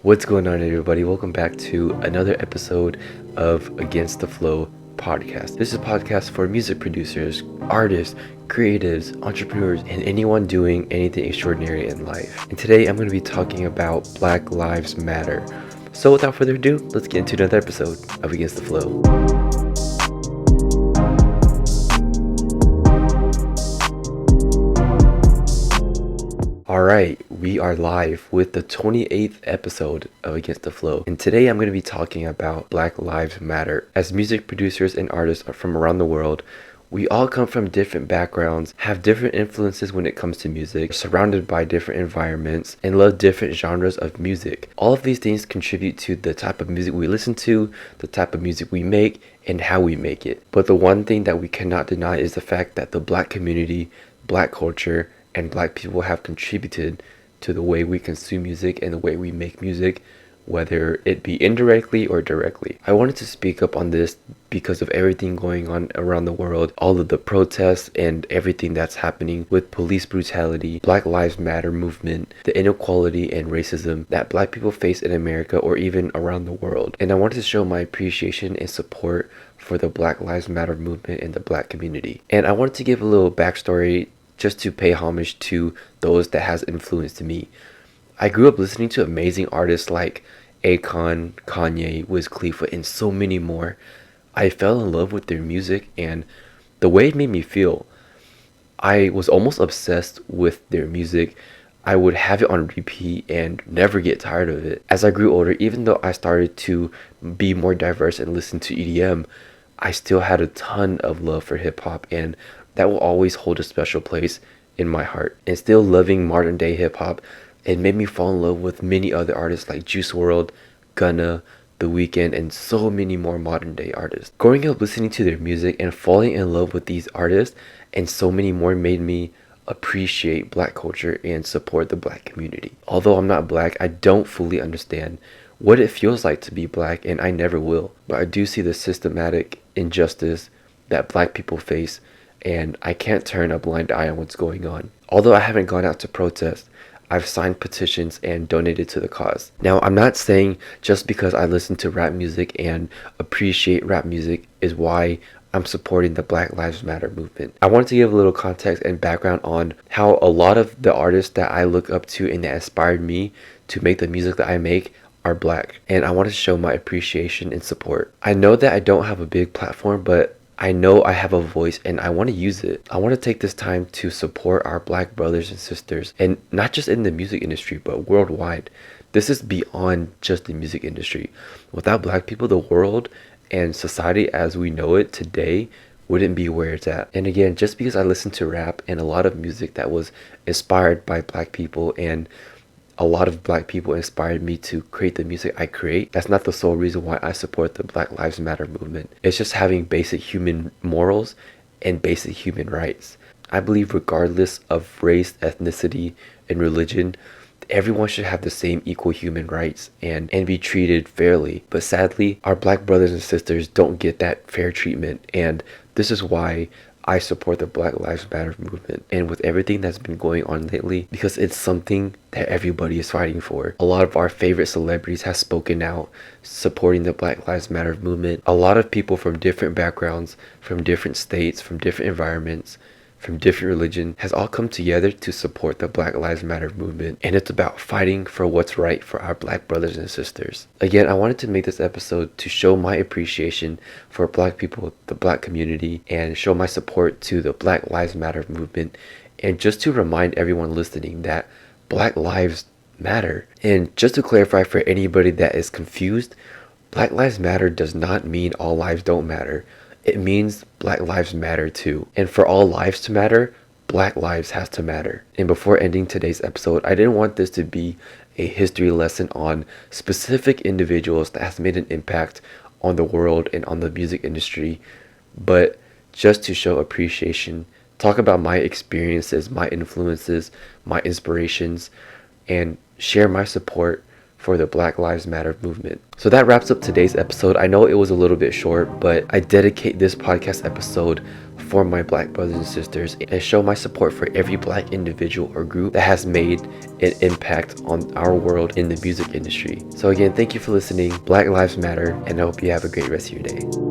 What's going on, everybody? Welcome back to another episode of Against the Flow podcast. This is a podcast for music producers, artists, creatives, entrepreneurs, and anyone doing anything extraordinary in life. And today I'm going to be talking about Black Lives Matter. So without further ado, let's get into another episode of Against the Flow. Alright, we are live with the 28th episode of Against the Flow, and today I'm going to be talking about Black Lives Matter. As music producers and artists from around the world, we all come from different backgrounds, have different influences when it comes to music, surrounded by different environments, and love different genres of music. All of these things contribute to the type of music we listen to, the type of music we make, and how we make it. But the one thing that we cannot deny is the fact that the Black community, Black culture, and Black people have contributed to the way we consume music and the way we make music, whether it be indirectly or directly. I wanted to speak up on this because of everything going on around the world, all of the protests and everything that's happening with police brutality, Black Lives Matter movement, the inequality and racism that Black people face in America or even around the world. And I wanted to show my appreciation and support for the Black Lives Matter movement and the Black community. And I wanted to give a little backstory just to pay homage to those that has influenced me. I grew up listening to amazing artists like Akon, Kanye, Wiz Khalifa, and so many more. I fell in love with their music and the way it made me feel. I was almost obsessed with their music. I would have it on repeat and never get tired of it. As I grew older, even though I started to be more diverse and listen to EDM, I still had a ton of love for hip hop, and that will always hold a special place in my heart. And still loving modern day hip hop, it made me fall in love with many other artists like Juice WRLD, Gunna, The Weeknd, and so many more modern day artists. Growing up listening to their music and falling in love with these artists and so many more made me appreciate Black culture and support the Black community. Although I'm not Black, I don't fully understand what it feels like to be Black, and I never will. But I do see the systematic injustice that Black people face, and I can't turn a blind eye on what's going on. Although I haven't gone out to protest, I've signed petitions and donated to the cause. Now, I'm not saying just because I listen to rap music and appreciate rap music is why I'm supporting the Black Lives Matter movement. I wanted to give a little context and background on how a lot of the artists that I look up to and that inspired me to make the music that I make are Black. And I want to show my appreciation and support. I know that I don't have a big platform, but I know I have a voice and I want to use it. I want to take this time to support our Black brothers and sisters, and not just in the music industry, but worldwide. This is beyond just the music industry. Without Black people, the world and society as we know it today wouldn't be where it's at. And again, just because I listen to rap and a lot of music that was inspired by Black people, and a lot of Black people inspired me to create the music I create, that's not the sole reason why I support the Black Lives Matter movement. It's just having basic human morals and basic human rights. I believe regardless of race, ethnicity, and religion, everyone should have the same equal human rights and be treated fairly. But sadly, our Black brothers and sisters don't get that fair treatment, and this is why I support the Black Lives Matter movement, and with everything that's been going on lately, because it's something that everybody is fighting for. A lot of our favorite celebrities have spoken out supporting the Black Lives Matter movement. A lot of people from different backgrounds, from different states, from different environments, from different religion has all come together to support the Black Lives Matter movement, and it's about fighting for what's right for our Black brothers and sisters. Again, I wanted to make this episode to show my appreciation for Black people, the Black community, and show my support to the Black Lives Matter movement, and just to remind everyone listening that Black lives matter. And just to clarify for anybody that is confused, Black Lives Matter does not mean all lives don't matter. It means Black lives matter too. And for all lives to matter, Black lives has to matter. And before ending today's episode, I didn't want this to be a history lesson on specific individuals that has made an impact on the world and on the music industry, but just to show appreciation, talk about my experiences, my influences, my inspirations, and share my support for the Black Lives Matter movement. So that wraps up today's episode. I know it was a little bit short, but I dedicate this podcast episode for my black brothers and sisters and show my support for every black individual or group that has made an impact on our world in the music industry. So again, thank you for listening. Black Lives Matter, and I hope you have a great rest of your day.